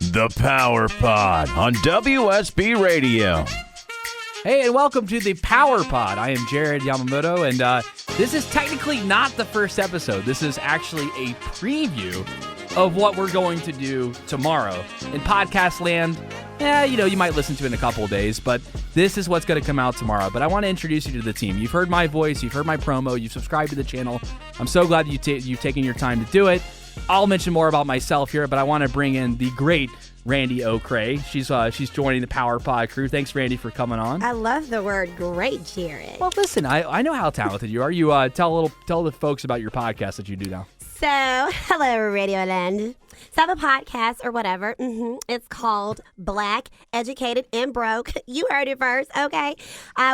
The Power Pod on WSB Radio. Hey, and welcome to the Power Pod. I am Jared Yamamoto, and this is technically not the first episode. This is actually a preview of what we're going to do tomorrow. In podcast land, you might listen to it in a couple of days, but this is what's going to come out tomorrow. But I want to introduce you to the team. You've heard my voice, you've heard my promo, you've subscribed to the channel. I'm so glad you've taken your time to do it. I'll mention more about myself here, but I want to bring in the great Randi Okray. She's joining the Power Pod crew. Thanks, Randi, for coming on. I love the word great, Jared. Well, listen, I know how talented you are. You tell the folks about your podcast that you do now. So, hello, Radio Land. So, the podcast or whatever, it's called Black, Educated, and Broke. You heard it first, okay?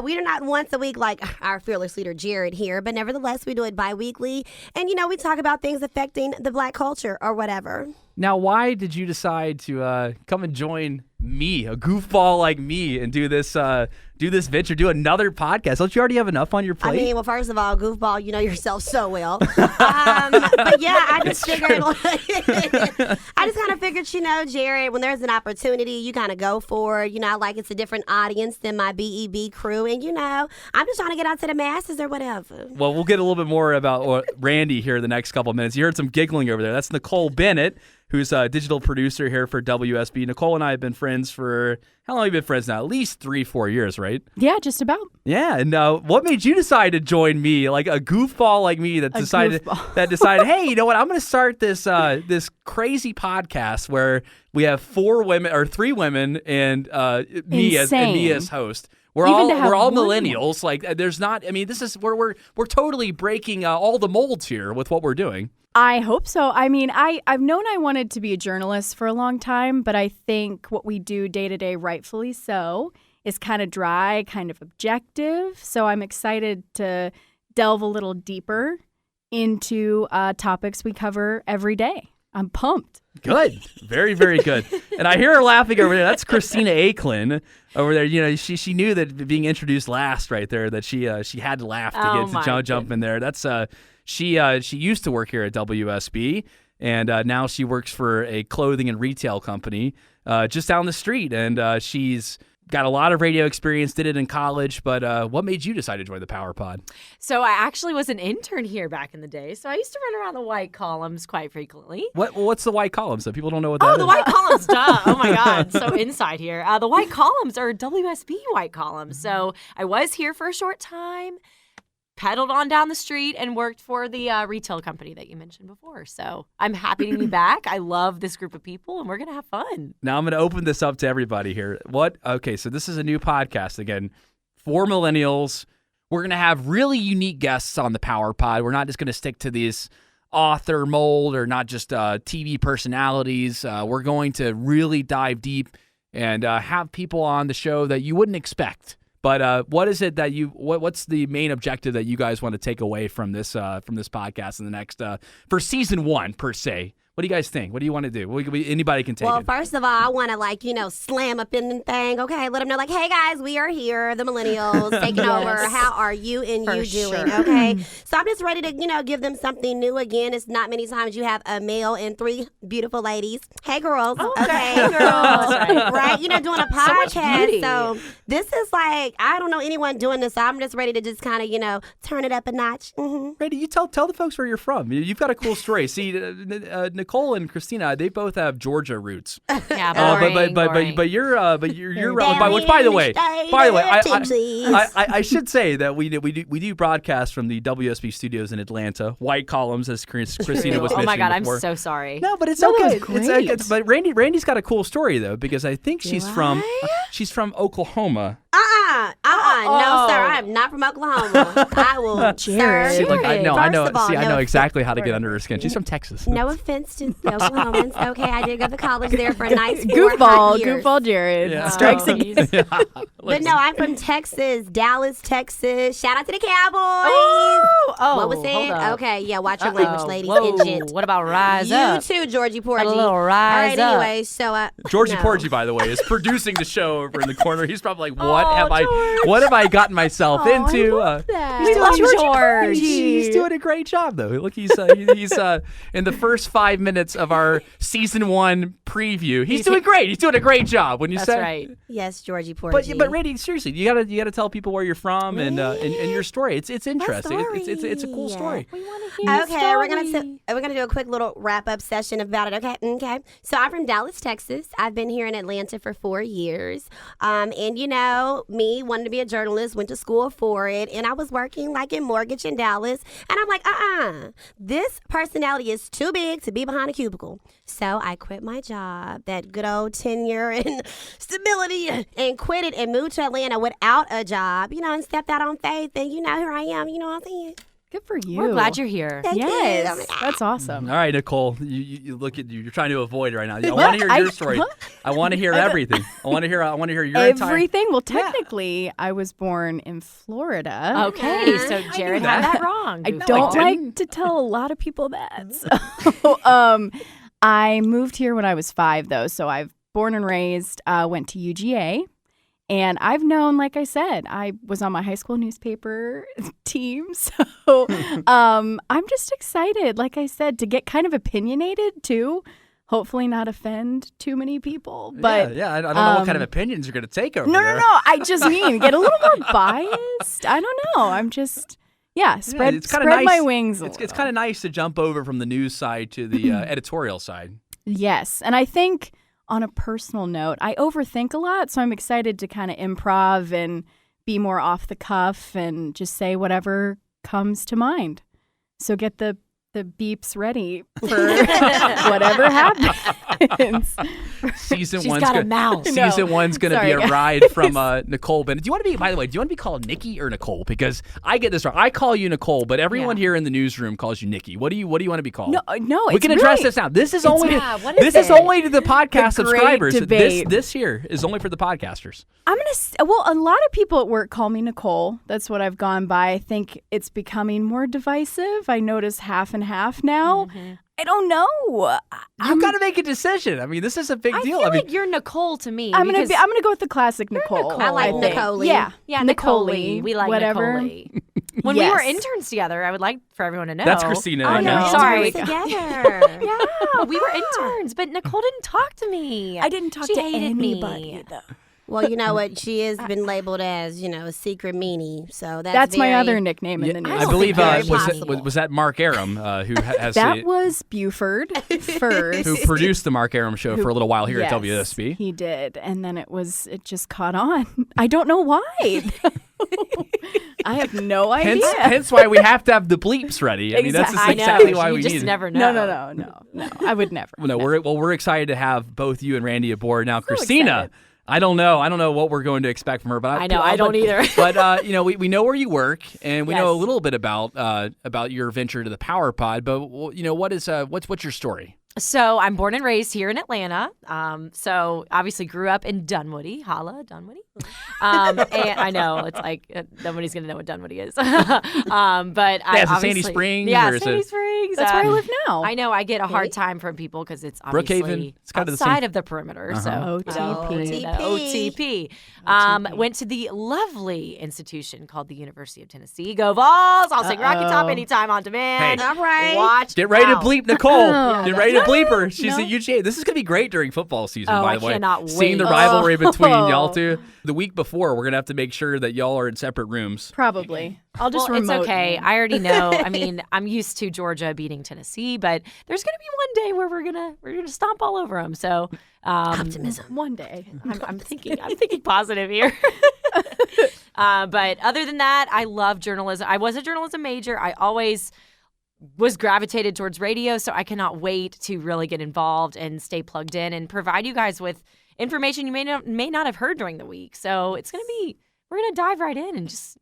We are not once a week like our fearless leader, Jared, here, but nevertheless, we do it bi-weekly. And, we talk about things affecting the Black culture or whatever. Now, why did you decide to come and join me, a goofball like me, and do this venture, do another podcast? Don't you already have enough on your plate? I mean, well, first of all, goofball, you know yourself so well. But yeah, I just figured, I just kind of figured, Jared, when there's an opportunity, you kind of go for it. I like it's a different audience than my BEB crew, and I'm just trying to get out to the masses or whatever. Well, we'll get a little bit more about Randi here in the next couple of minutes. You heard some giggling over there. That's Nicole Bennett, who's a digital producer here for WSB. Nicole and I have been friends for, how long have we been friends now? At least 3-4 years, right? Yeah, just about. Yeah, and what made you decide to join me, like a goofball like me that decided, hey, you know what? I'm going to start this this crazy podcast where we have 3 women and me as host. We're all millennials. Like, there's not. I mean, this is where we're totally breaking all the molds here with what we're doing. I hope so. I mean, I've known I wanted to be a journalist for a long time, but I think what we do day to day, rightfully so, is kind of dry, kind of objective. So I'm excited to delve a little deeper into topics we cover every day. I'm pumped. Good. Very, very good. And I hear her laughing over there. That's Christina Aicklen over there. She knew that being introduced last right there, that she had to laugh to jump in there. That's she used to work here at WSB, and now she works for a clothing and retail company just down the street. And she's got a lot of radio experience, did it in college, but what made you decide to join the Power Pod? So I actually was an intern here back in the day, so I used to run around the white columns quite frequently. What's the white columns? So people don't know what that is. Oh, the white columns, duh. Oh, my God. So inside here. The white columns are WSB white columns. So I was here for a short time, pedaled on down the street, and worked for the retail company that you mentioned before. So I'm happy to be back. I love this group of people, and we're going to have fun. Now I'm going to open this up to everybody here. Okay, so this is a new podcast, again, for millennials. We're going to have really unique guests on the Power Pod. We're not just going to stick to these author mold or not just TV personalities. We're going to really dive deep and have people on the show that you wouldn't expect. But what is it that what's the main objective that you guys want to take away from this podcast in the next for season 1 per se? What do you guys think? What do you want to do? Anybody can take it. Well, first of all, I want to slam up in the thing. Okay, let them know hey guys, we are here, the millennials taking over. How are you and you doing? Okay, so I'm just ready to give them something new again. It's not many times you have a male and 3 beautiful ladies. Hey girls, okay, hey girls, right? Doing a podcast. So this is I don't know anyone doing this. So I'm just ready to just kind of turn it up a notch. Randi, you tell the folks where you're from. You've got a cool story. See, Nicole and Christina, they both have Georgia roots. Yeah, but you're which by the way, I should say that we do broadcast from the WSB studios in Atlanta. White columns, as Christina was mentioning. Oh my God, before. I'm so sorry. No, but it's okay. It's but Randi's got a cool story though, because I think she's from Oklahoma. No, sir. I am not from Oklahoma. I will, sir. See, I know. All, I know exactly how to get under her skin. She's from Texas. No offense to Oklahomans. Okay, I did go to college there for a nice 4 hot years. Goofball Jared. Yeah. Strikes again. But no, I'm from Texas, Dallas, Texas. Shout out to the Cowboys. What was it? Okay, yeah, watch your language, ladies. Inject. What about Rise You Up? too, Georgie Porgy. A little Rise All right, Up. anyway, so Georgie no. Porgy, by the way, is producing the show over in the corner. He's probably like, what have I gotten myself into? We love George. He's doing a great job, though. Look, he's in the first 5 minutes of our season 1 preview. He's doing great. He's doing a great job. When you That's say, right. Yes, Georgie Porgy. but Randy, seriously, you gotta tell people where you're from and your story. It's interesting. It's a cool story. We want to hear Okay, we're gonna do a quick little wrap up session about it. Okay. So I'm from Dallas, Texas. I've been here in Atlanta for 4 years. And you know, me wanted to be a journalist, went to school for it, and I was working like in mortgage in Dallas. And I'm like, this personality is too big to be behind a cubicle. So I quit my job, that good old tenure and stability, and quit it and moved to Atlanta without a job, you know, and stepped out on faith. And you know, here I am. You know what I'm saying? Good for you. We're glad you're here. Thank you. Yes, Oh my God. that's awesome. All right, Nicole, you look at you're trying to avoid it right now. I want to hear your story. I want to hear everything. I want to hear your entire. Everything. Well, technically, I was born in Florida. Okay, so Jared had that wrong. I don't like to tell a lot of people that. So, I moved here when I was 5, though. So I've born and raised, went to UGA. And I've known, like I said, I was on my high school newspaper team. So I'm just excited, like I said, to get kind of opinionated, too. Hopefully not offend too many people. But yeah, I don't know what kind of opinions you're going to take over there. No. I just mean get a little more biased. I don't know. I'm just... Yeah, spread my wings a little. It's kind of nice to jump over from the news side to the editorial side. Yes, and I think on a personal note, I overthink a lot, so I'm excited to kind of improv and be more off the cuff and just say whatever comes to mind. So get the beeps ready for whatever happens. Season She's one's got a gonna, mouth. Season one's going to be a Sorry, ride from Nicole Bennett. Do you want to be? By the way, do you want to be called Nikki or Nicole? Because I get this wrong. I call you Nicole, but everyone here in the newsroom calls you Nikki. What do you want to be called? No. We can address this now. This is only what is is it? only to the podcast The great subscribers. debate. This here is only for the podcasters. Well, a lot of people at work call me Nicole. That's what I've gone by. I think it's becoming more divisive. I notice half and half now. Mm-hmm. I don't know. You've got to make a decision. I mean, this is a big deal. I feel like you're Nicole to me. I'm gonna go with the classic Nicole. Nicole. I like think. Nicole. Yeah, Nicole. Nicole-y, We like whatever. Nicole. When we were Yes. interns together, I would like for everyone to know. That's Christina. Oh, no, Aicklen. Sorry. together. Yeah, we were interns, but Nicole didn't talk to me. I didn't talk She to hated anybody me. though. Well, you know what? She has been labeled as, you know, a secret meanie. So That's my very- other nickname in the news. I don't believe think very was possible. that Mark Aram who has That was Buford first. who produced the Mark Aram show for a little while here Yes, at WSB. He did, and then it just caught on. I don't know why. I have no idea. Hence why we have to have the bleeps ready. I mean, that's I know. exactly why you we just need it. never know. No. I would never. No, we're excited to have both you and Randy aboard. Now, Christina, excited. I don't know what we're going to expect from her, but I know, I don't either. But we know where you work, and we know a Yes. little bit about your venture to the Power Pod. But what's your story? So I'm born and raised here in Atlanta. So obviously grew up in Dunwoody. Holla, Dunwoody. And I know it's like nobody's gonna know what Dunwoody is. But I is it Sandy obviously, Springs, Yeah, or is Sandy it- Springs. That's where I live now. I know I get a hard time from people because it's obviously Brookhaven, it's kind of the outside same- of the perimeter. So OTP. OTP. Went to the lovely institution called the University of Tennessee. Go Vols! I'll sing Rocky Top anytime on demand. Hey. All right. Watch Get ready out. to bleep Nicole. Get ready to bleep her. She's No. at UGA. This is going to be great during football season, Oh, by I the way. cannot Seeing the wait. rivalry between y'all two. The week before, we're going to have to make sure that y'all are in separate rooms. Probably. I'll just Well, it's remote. okay. I already know. I mean, I'm used to Georgia beating Tennessee, but there's going to be one day where we're gonna stomp all over them. So Optimism. One day. I'm thinking positive here. But other than that, I love journalism. I was a journalism major. I always was gravitated towards radio, so I cannot wait to really get involved and stay plugged in and provide you guys with information you may not have heard during the week. So it's gonna be we're gonna dive right in and just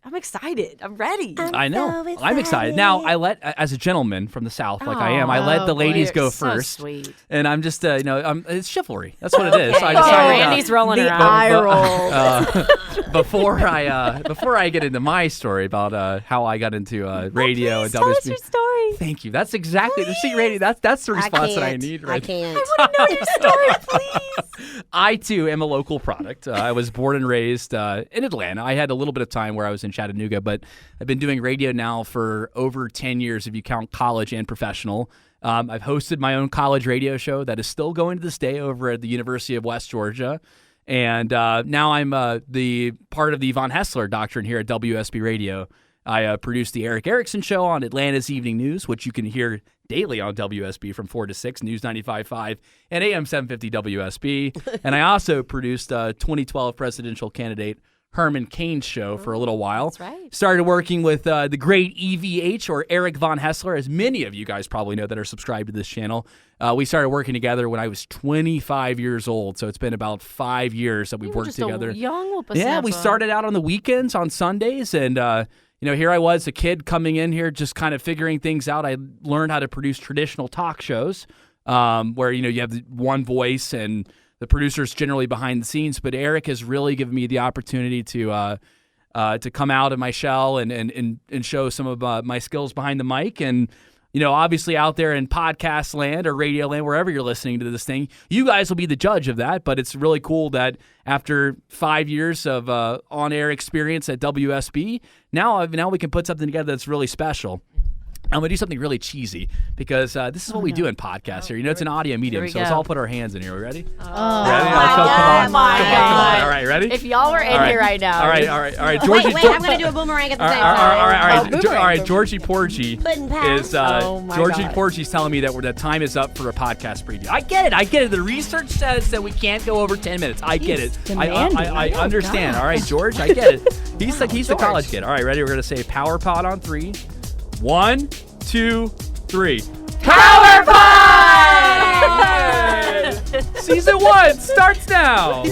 I'm excited. I'm ready. I know. so I'm excited. Now, as a gentleman from the South, like I am, I let the ladies go so first. Sweet. And I'm just, it's chivalry. That's what it is. So I Okay. decided, Randy's rolling The around. eye roll. before I get into my story about how I got into radio and Tell us WSB. your story. Thank you. That's exactly the see radio. That's the response that I need. Right. I can't. Story, please. I too am a local product. I was born and raised in Atlanta. I had a little bit of time where I was in Chattanooga, but I've been doing radio now for over 10 years if you count college and professional. I've hosted my own college radio show that is still going to this day over at the University of West Georgia. And now I'm the part of the Von Hessler doctrine here at WSB Radio. I produce the Eric Erickson Show on Atlanta's Evening News, which you can hear daily on WSB from 4 to 6, News 95.5 and AM 750 WSB. And I also produced 2012 presidential candidate Herman Cain's show for a little while. That's right. Started working with the great EVH, or Eric Von Hessler, as many of you guys probably know that are subscribed to this channel. We started working together when I was 25 years old, so it's been about 5 years that we've worked together. Yeah, we started out on the weekends, on Sundays, and here I was, a kid coming in here, just kind of figuring things out. I learned how to produce traditional talk shows, where you have the one voice and the producer's generally behind the scenes. But Eric has really given me the opportunity to come out of my shell and show some of my skills behind the mic. And obviously out there in podcast land or radio land, wherever you're listening to this thing, you guys will be the judge of that. But it's really cool that after 5 years of on-air experience at WSB, now we can put something together that's really special. I'm going to do something really cheesy because this is what we do in podcasts here. It's an audio medium, so let's all put our hands in here. We ready? Ready? my Come on. All right, ready? If y'all were in here right now. All right. Georgie, Wait, I'm going to do a boomerang at the same time. All right. Georgie Porgy Pudding pass. is Georgie Porgy's telling me that the time is up for a podcast preview. I get it. The research says that we can't go over 10 minutes. I get it. I understand. All right, George, I get it. He's the college kid. All right, ready? We're going to say Power Pod on 3. 1, 2, 3. Power Pod! Season 1 starts now.